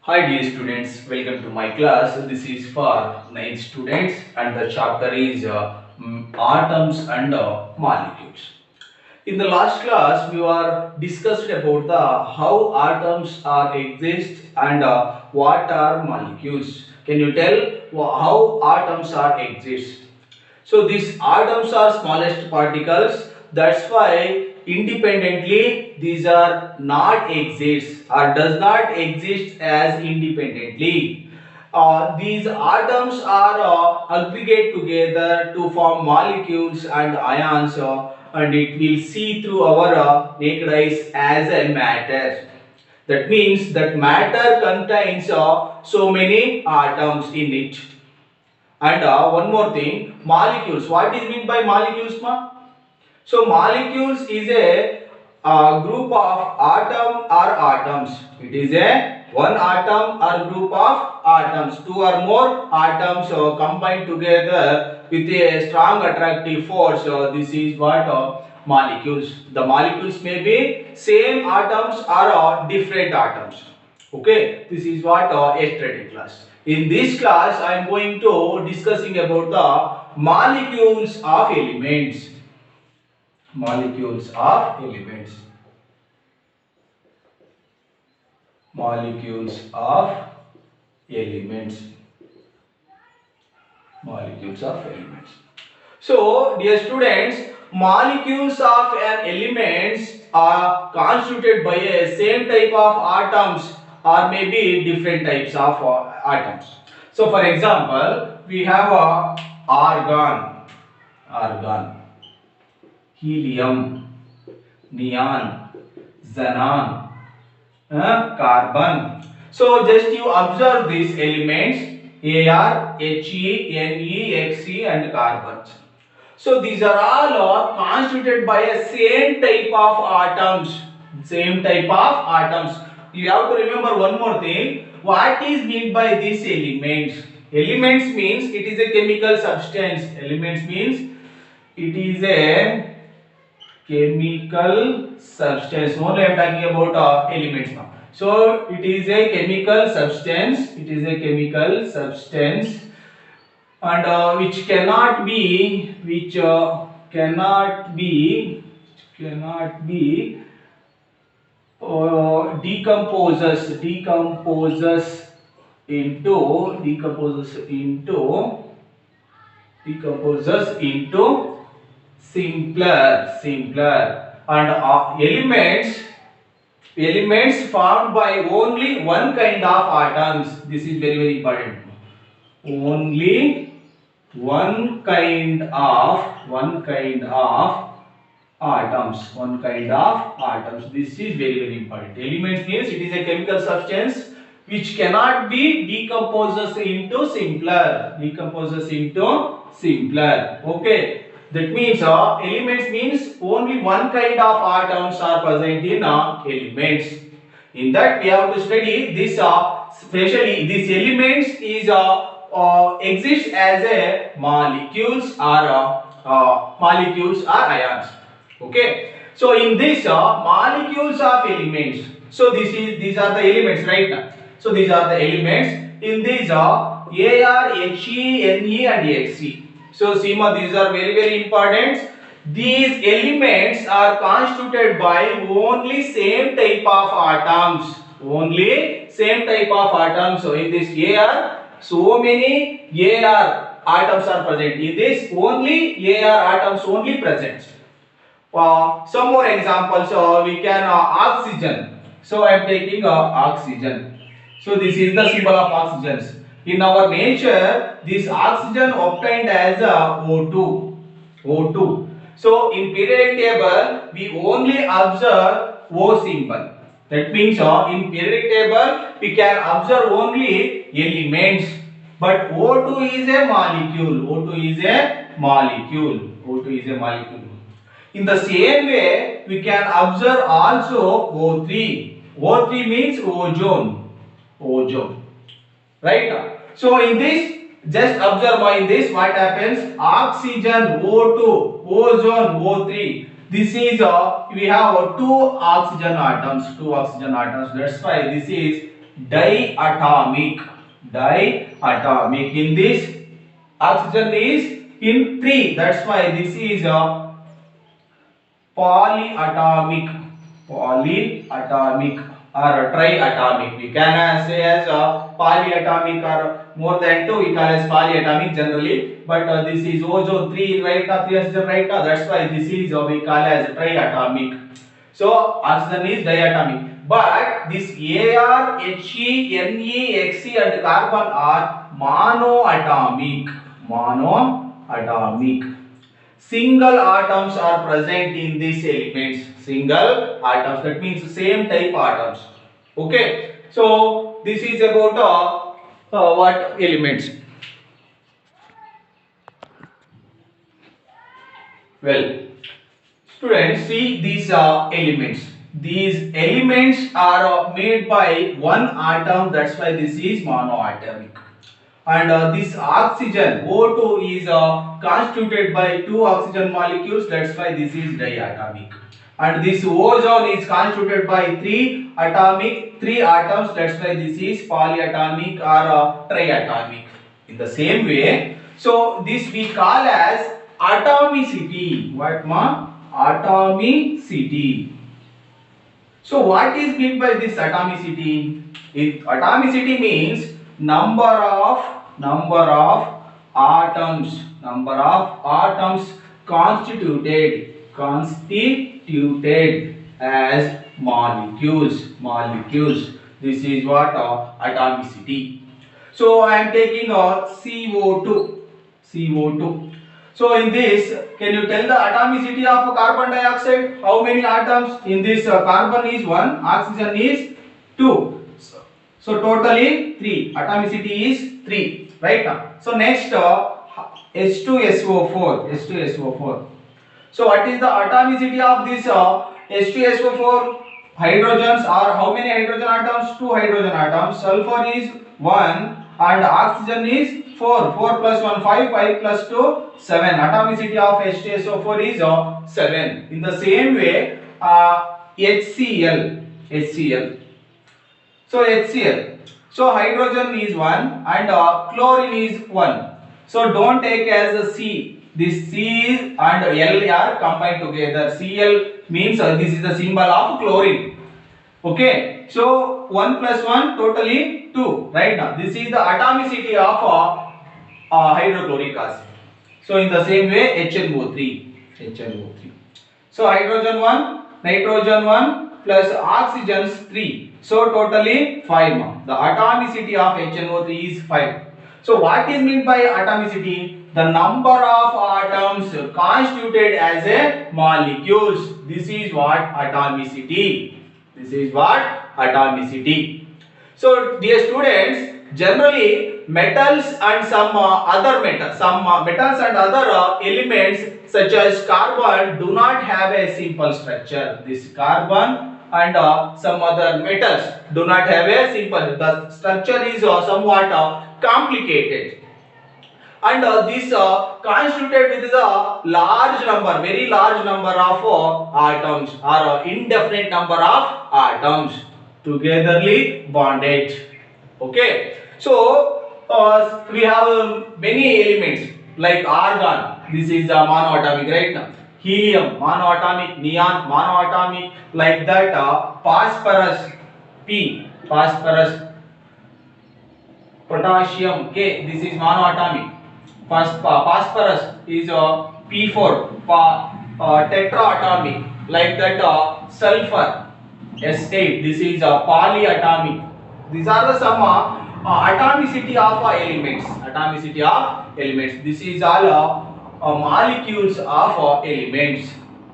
Hi dear students, welcome to my class. This is for 9th students and the chapter is atoms and molecules. In the last class we were discussed about the how atoms are exist and what are molecules. Can you tell how atoms are exist? So these atoms are smallest particles. That's why independently these are not exist or does not exist as independently. These atoms are aggregate together to form molecules and ions, and it will see through our naked eyes as a matter. That means that matter contains so many atoms in it. And one more thing, molecules. What is meant by molecules, ma? So molecules is a group of atom or atoms. It is a one atom or group of atoms. Two or more atoms combined together with a strong attractive force. This is what molecules. The molecules may be same atoms or different atoms. Okay, this is what yesterday class. In this class, I am going to discussing about the molecules of elements. Molecules of elements. Molecules of elements. Molecules of elements. So, dear students, molecules of an elements are constituted by a same type of atoms or maybe different types of atoms. So, for example, we have a argon, helium, neon, xenon, carbon. So just you observe these elements Ar, He, Ne, Xe and carbon. So these are all constituted by a same type of atoms. Same type of atoms. You have to remember one more thing. What is meant by these elements? Elements means it is a chemical substance. Elements means it is a chemical substance. Only I am talking about elements now. So it is a chemical substance. It is a chemical substance, and which cannot be, cannot be decomposes into simpler and elements formed by only one kind of atoms. This is very important. Only one kind of atoms. This is very important. Elements means it is a chemical substance which cannot be decomposes into simpler. Okay, that means elements means only one kind of atoms are present in elements. In that we have to study this especially these elements is exist as a molecules or ions. Okay, so in this molecules of elements, so these are the elements right now. So these are the elements. In these Ar, He, Ne and Xe. So Seema, these are very important. These elements are constituted by only same type of atoms. Only same type of atoms. So in this Ar, so many Ar atoms are present. In this only Ar atoms only present. Some more examples. We can oxygen. So I am taking oxygen. So this is the symbol of oxygen. In our nature, this oxygen obtained as O2. O2. So in periodic table, we only observe O symbol. That means in periodic table, we can observe only elements. But O2 is a molecule. O2 is a molecule. O2 is a molecule. In the same way, we can observe also O3. O3 means ozone. Ozone. Right? So in this, just observe in this what happens. Oxygen O2, ozone O3. This is we have two oxygen atoms. That's why this is diatomic. Diatomic. In this, oxygen is in 3. That's why this is a polyatomic. Polyatomic or triatomic. We can say as a polyatomic or more than 2. We call as polyatomic generally. But this is ozone 3 right? 3 oxygen right? That's why this is we call as triatomic. So oxygen is diatomic. But this Ar, He, Ne, Xe and carbon are monoatomic. Monoatomic. Single atoms are present in these elements. Single atoms, that means same type atoms. Okay. So this is about what elements? Well, students, see these elements. These elements are made by one atom. That's why this is monoatomic. And this oxygen O2 is constituted by 2 oxygen molecules. That's why this is diatomic. And this ozone is constituted by 3 atoms. That's why this is polyatomic or triatomic. In the same way, so this we call as atomicity. What ma? Atomicity. So what is meant by this atomicity? Atomicity means number of atoms constituted as molecules. This is what atomicity. So I am taking CO2. So in this, can you tell the atomicity of carbon dioxide? How many atoms? In this, carbon is 1, oxygen is 2. So totally 3. Atomicity is 3. Right now. So next, H2SO4. So what is the atomicity of this H2SO4? Hydrogens are how many hydrogen atoms? 2 hydrogen atoms. Sulfur is 1 and oxygen is 4. 4 plus 1, 5. 5 plus 2, 7. Atomicity of H2SO4 is 7. In the same way, HCl. So HCl. So hydrogen is 1 and chlorine is 1. So don't take as a C. This C and L are combined together. Cl means this is the symbol of chlorine. Okay. So 1 plus 1 totally 2. Right now. This is the atomicity of hydrochloric acid. So in the same way HNO3. So hydrogen 1, nitrogen 1 plus oxygen 3. So totally 5. The atomicity of HNO3 is 5. So what is meant by atomicity? The number of atoms constituted as a molecules. This is what atomicity. So dear students, generally metals and some other metals, metals and other elements such as carbon do not have a simple structure. This carbon and some other metals do not have a simple. The structure is somewhat complicated. And this constituted with a very large number of atoms or indefinite number of atoms togetherly bonded. Okay. So we have many elements like argon. This is monoatomic, right now. Helium monoatomic, neon monoatomic, like that. Phosphorus P, potassium K. This is monoatomic. Phosphorus is P4, tetraatomic, like that. Sulfur S8. This is polyatomic. These are the some atomicity of elements. This is all molecules of elements.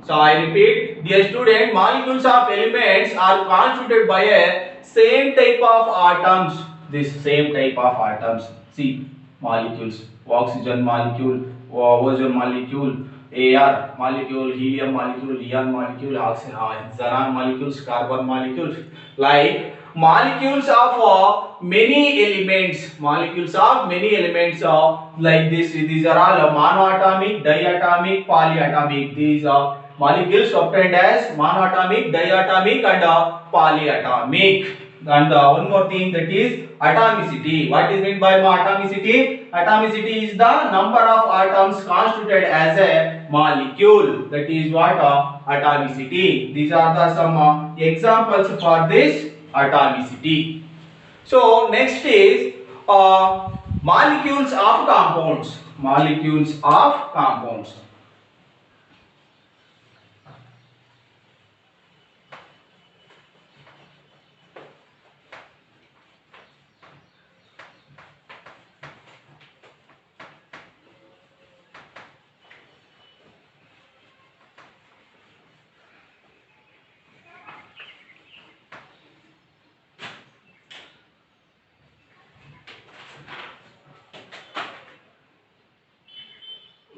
So I repeat, dear student, molecules of elements are constituted by a same type of atoms. This same type of atoms. See, molecules: oxygen molecule, ozone molecule, Ar molecule, helium molecule, neon molecule, xenon molecules, carbon molecules. Like molecules of many elements. Like this. These are all monoatomic, diatomic, polyatomic. These molecules obtained as monoatomic, diatomic, and polyatomic. And one more thing, that is atomicity. What is meant by atomicity? Atomicity is the number of atoms constituted as a molecule. That is what atomicity. These are the some examples for this atomicity. So next is molecules of compounds. Molecules of compounds.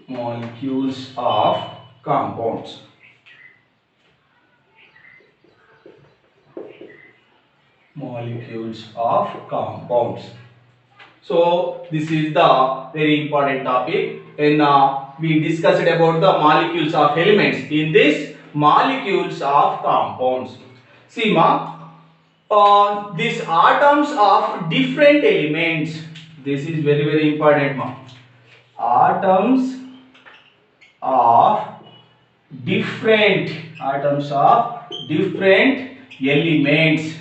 Molecules of compounds. Molecules of compounds. So this is the very important topic, and we discussed about the molecules of elements. In this, molecules of compounds. See these atoms of different elements. This is very important Atoms of different elements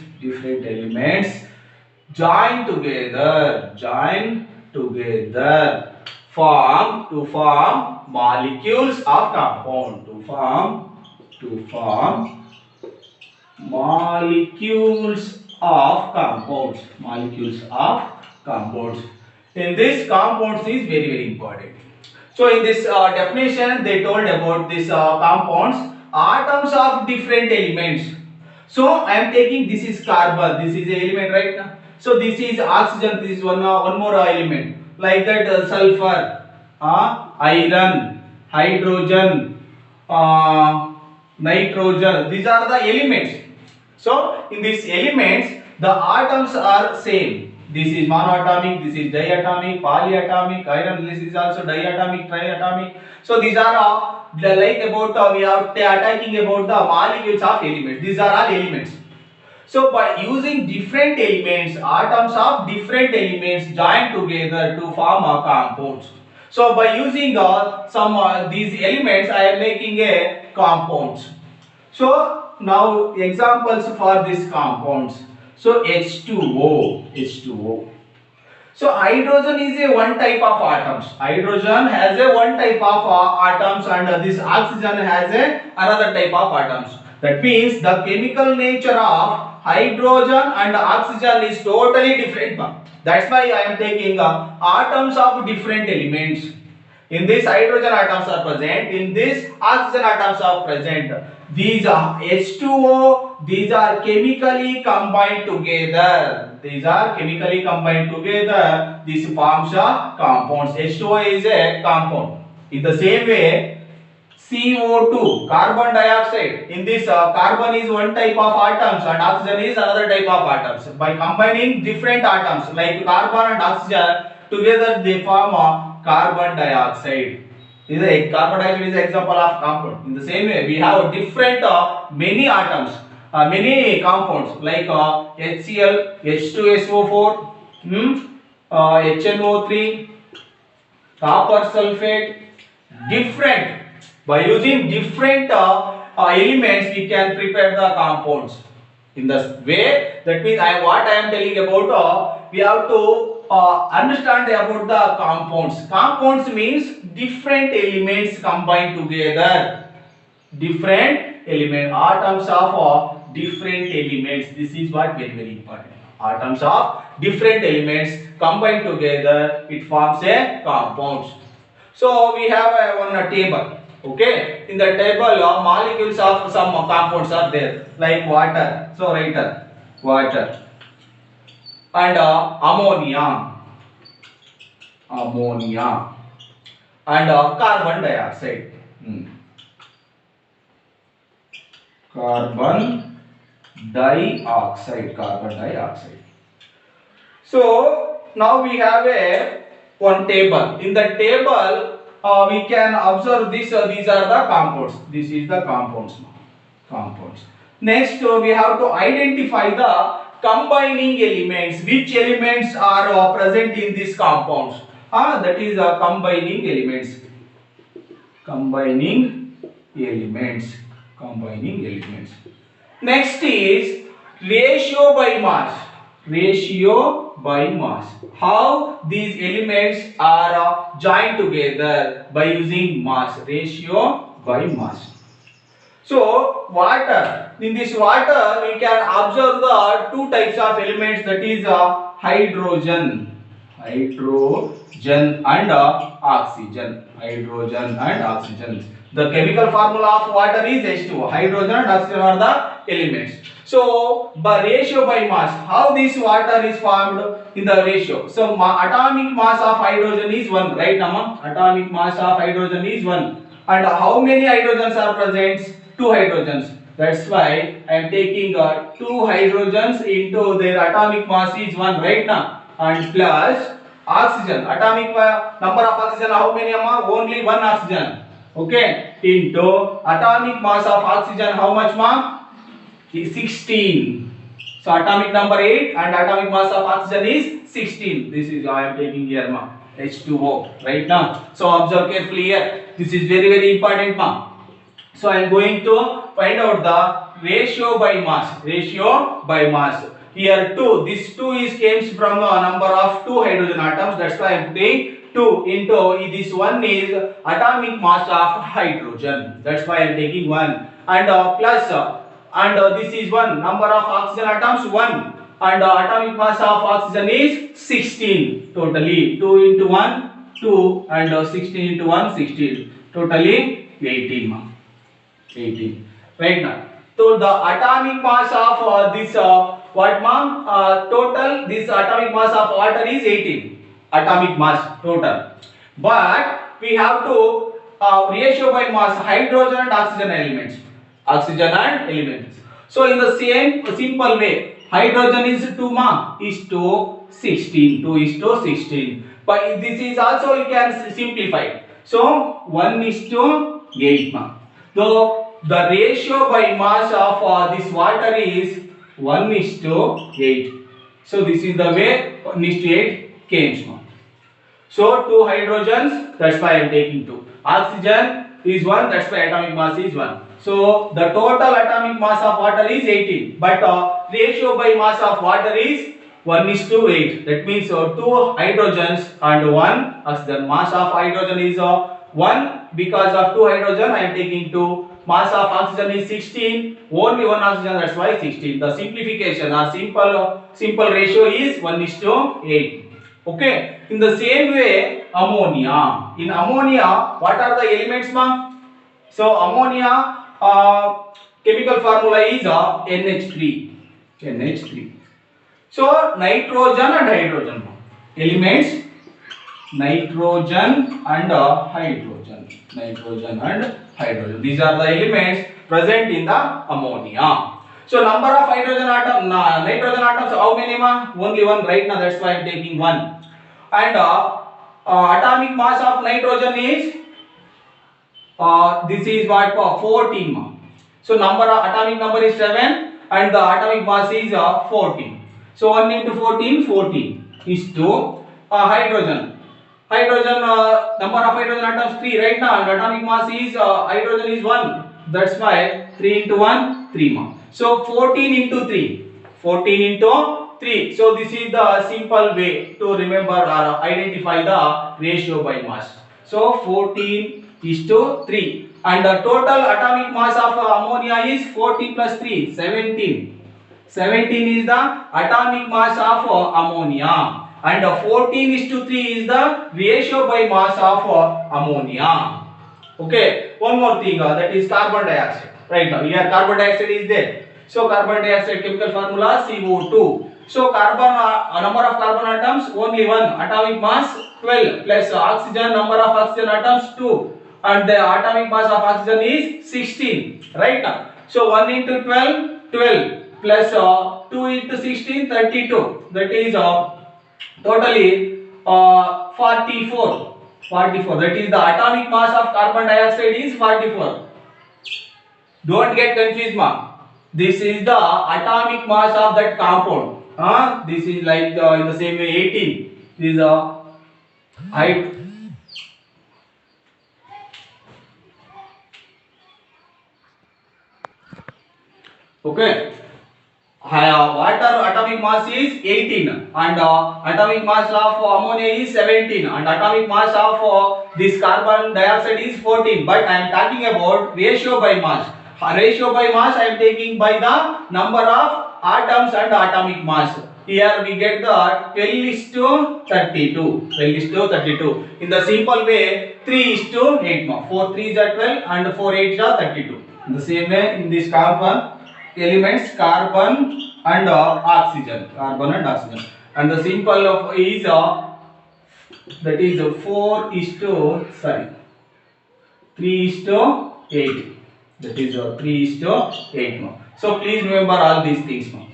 join together form molecules of compound, to form molecules of compounds. In this, compounds is very important. So in this definition, they told about this compounds, atoms of different elements. So I am taking, this is carbon, this is a element, right now. So this is oxygen, this is one more element, like that sulfur, iron, hydrogen, nitrogen. These are the elements. So in these elements, the atoms are same. This is monoatomic, this is diatomic, polyatomic, iron, this is also diatomic, triatomic. So these are like about we are talking about the molecules of elements. These are all elements. So by using different elements, atoms of different elements join together to form a compounds. So by using some these elements, I am making a compounds. So now examples for these compounds. So H2O. So hydrogen is a one type of atoms. Hydrogen has a one type of atoms, and this oxygen has a another type of atoms. That means the chemical nature of hydrogen and oxygen is totally different. That's why I am taking atoms of different elements. In this, hydrogen atoms are present. In this, oxygen atoms are present. These are H2O. These are chemically combined together. This forms a compounds. H2O is a compound. In the same way, CO2, carbon dioxide. In this, carbon is one type of atoms and oxygen is another type of atoms. By combining different atoms like carbon and oxygen together, they form a carbon dioxide. Carbon dioxide is an example of compound. In the same way, we have different many atoms, many compounds like HCl, H2SO4, HNO3, copper sulfate, different. By using different elements, we can prepare the compounds. In the way, that means what I am telling about, we have to understand about the compounds. Compounds means different elements combined together. Different element, atoms of different elements. This is what very important. Atoms of different elements combined together, it forms a compounds. So we have one table. Okay, in the table molecules of some compounds are there, like water. So write water and ammonia and carbon dioxide. Carbon dioxide. So now we have one table. In the table, we can observe this. These are the compounds. This is the compounds. Next, we have to identify the combining elements. Which elements are present in these compounds? That is combining elements. Combining elements. Combining elements. Next is ratio by mass. Ratio by mass. How these elements are joined together? By using mass. Ratio by mass. So water. In this water we can observe the two types of elements, that is hydrogen. Hydrogen and oxygen. Hydrogen and oxygen. The chemical formula of water is H2O. Hydrogen and oxygen are the elements. So by ratio by mass, how this water is formed in the ratio? So atomic mass of hydrogen is 1, right Nama? Atomic mass of hydrogen is 1. And how many hydrogens are present? 2 hydrogens. That's why I am taking 2 hydrogens into their atomic mass is 1, right now? And plus oxygen. Atomic number of oxygen, how many Amma? Only 1 oxygen. Okay. Into atomic mass of oxygen, how much ma? 16. So atomic number 8 and atomic mass of oxygen is 16. This is I am taking here ma. H2O, right now. So observe carefully here. This is very important ma. So I am going to find out the ratio by mass. Ratio by mass. Here 2. This 2 is comes from a number of 2 hydrogen atoms. That's why I am putting 2 into this one is atomic mass of hydrogen. That's why I am taking 1. And plus and this is 1. Number of oxygen atoms 1. And atomic mass of oxygen is 16. Totally 2 into 1 2 and 16 into 1 16. Totally 18. 18. Right now. So the atomic mass of this what ma'am? Total this atomic mass of water is 18. Atomic mass total. But we have to ratio by mass hydrogen and oxygen elements. Oxygen and elements. So in the same simple way, hydrogen is 2 ma is to 16. 2 is to 16. But this is also you can simplify. So 1 is to 8 ma. So the ratio by mass of this water is 1 is to 8. So this is the way 1 is to 8 came. So 2 hydrogens, that's why I am taking 2. Oxygen is 1, that's why atomic mass is 1. So the total atomic mass of water is 18. But ratio by mass of water is 1 is to 8. That means 2 hydrogens and 1 oxygen. Mass of hydrogen is 1 because of 2 hydrogen I am taking 2. Mass of oxygen is 16. Only 1 oxygen, that's why 16. The simplification or simple ratio is 1 is to 8. Okay. In the same way, ammonia. In ammonia, what are the elements, ma'am? So ammonia chemical formula is NH3. NH3. So nitrogen and hydrogen. Elements nitrogen and hydrogen. Nitrogen and hydrogen. These are the elements present in the ammonia. So number of hydrogen atom, nitrogen atoms, how many ma? Only 1 right now. That's why I am taking 1. And atomic mass of nitrogen is this is what 14 ma. So atomic number is 7 and the atomic mass is 14. So 1 into 14, 14 is to hydrogen. Hydrogen number of hydrogen atoms 3 right now, and atomic mass is hydrogen is 1. That's why 3 into 1, 3 ma. So 14 into 3, 14 into 3. So this is the simple way to remember or identify the ratio by mass. So 14 is to 3. And the total atomic mass of ammonia is 14 plus 3, 17. 17 is the atomic mass of ammonia. And 14 is to 3 is the ratio by mass of ammonia. Okay. One more thing that is carbon dioxide. Right now here carbon dioxide is there. So carbon dioxide chemical formula CO2. So carbon number of carbon atoms only 1. Atomic mass 12 plus oxygen number of oxygen atoms 2. And the atomic mass of oxygen is 16. Right now. So 1 into 12, 12 plus 2 into 16, 32. That is totally 44. 44. That is the atomic mass of carbon dioxide is 44. Don't get confused, ma. This is the atomic mass of that compound. This is like in the same way 18. This is a height. Okay. Water atomic mass is 18 and atomic mass of ammonia is 17 and atomic mass of this carbon dioxide is 14, but I am talking about ratio by mass. Ratio by mass I am taking by the number of atoms and atomic mass. Here we get the 12 is to 32. 12 is to 32. In the simple way 3 is to 8. 4 3 is 12 and 4 8 is 32. In the same way in this carbon elements carbon and oxygen, and the simple of is that is 4 is to 3 is to 8, that is 3 is to 8 now. So please remember all these things now.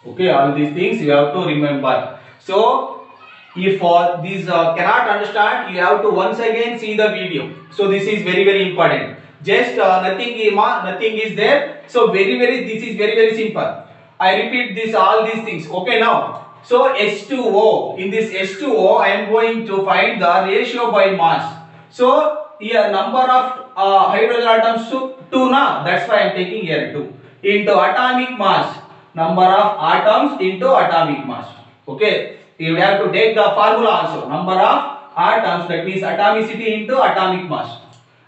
Okay, all these things you have to remember. So if these cannot understand, you have to once again see the video. So this is very important. Just nothing is there. So this is very simple. I repeat this all these things. Okay now. So H2O, in this H2O I am going to find the ratio by mass. So here number of hydrogen atoms to 2 na, that's why I am taking here 2 into atomic mass, number of atoms into atomic mass. Okay, you have to take the formula also, number of atoms, that means atomicity into atomic mass.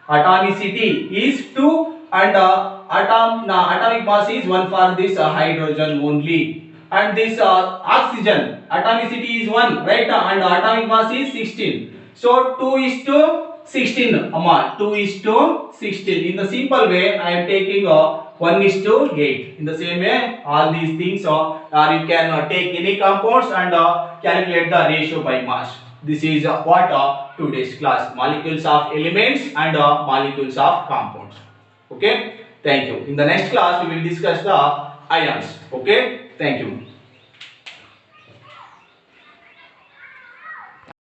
Atomicity is 2 and atomic mass is 1 for this hydrogen only, and this oxygen atomicity is 1, right, and atomic mass is 16. So 2 is to 16, 2 is to 16. In the simple way I am taking 1 is to 8. In the same way all these things or you can take any compounds and calculate the ratio by mass. This is what today's class, molecules of elements and molecules of compounds. Okay, thank you. In the next class we will discuss the ions. Okay, thank you.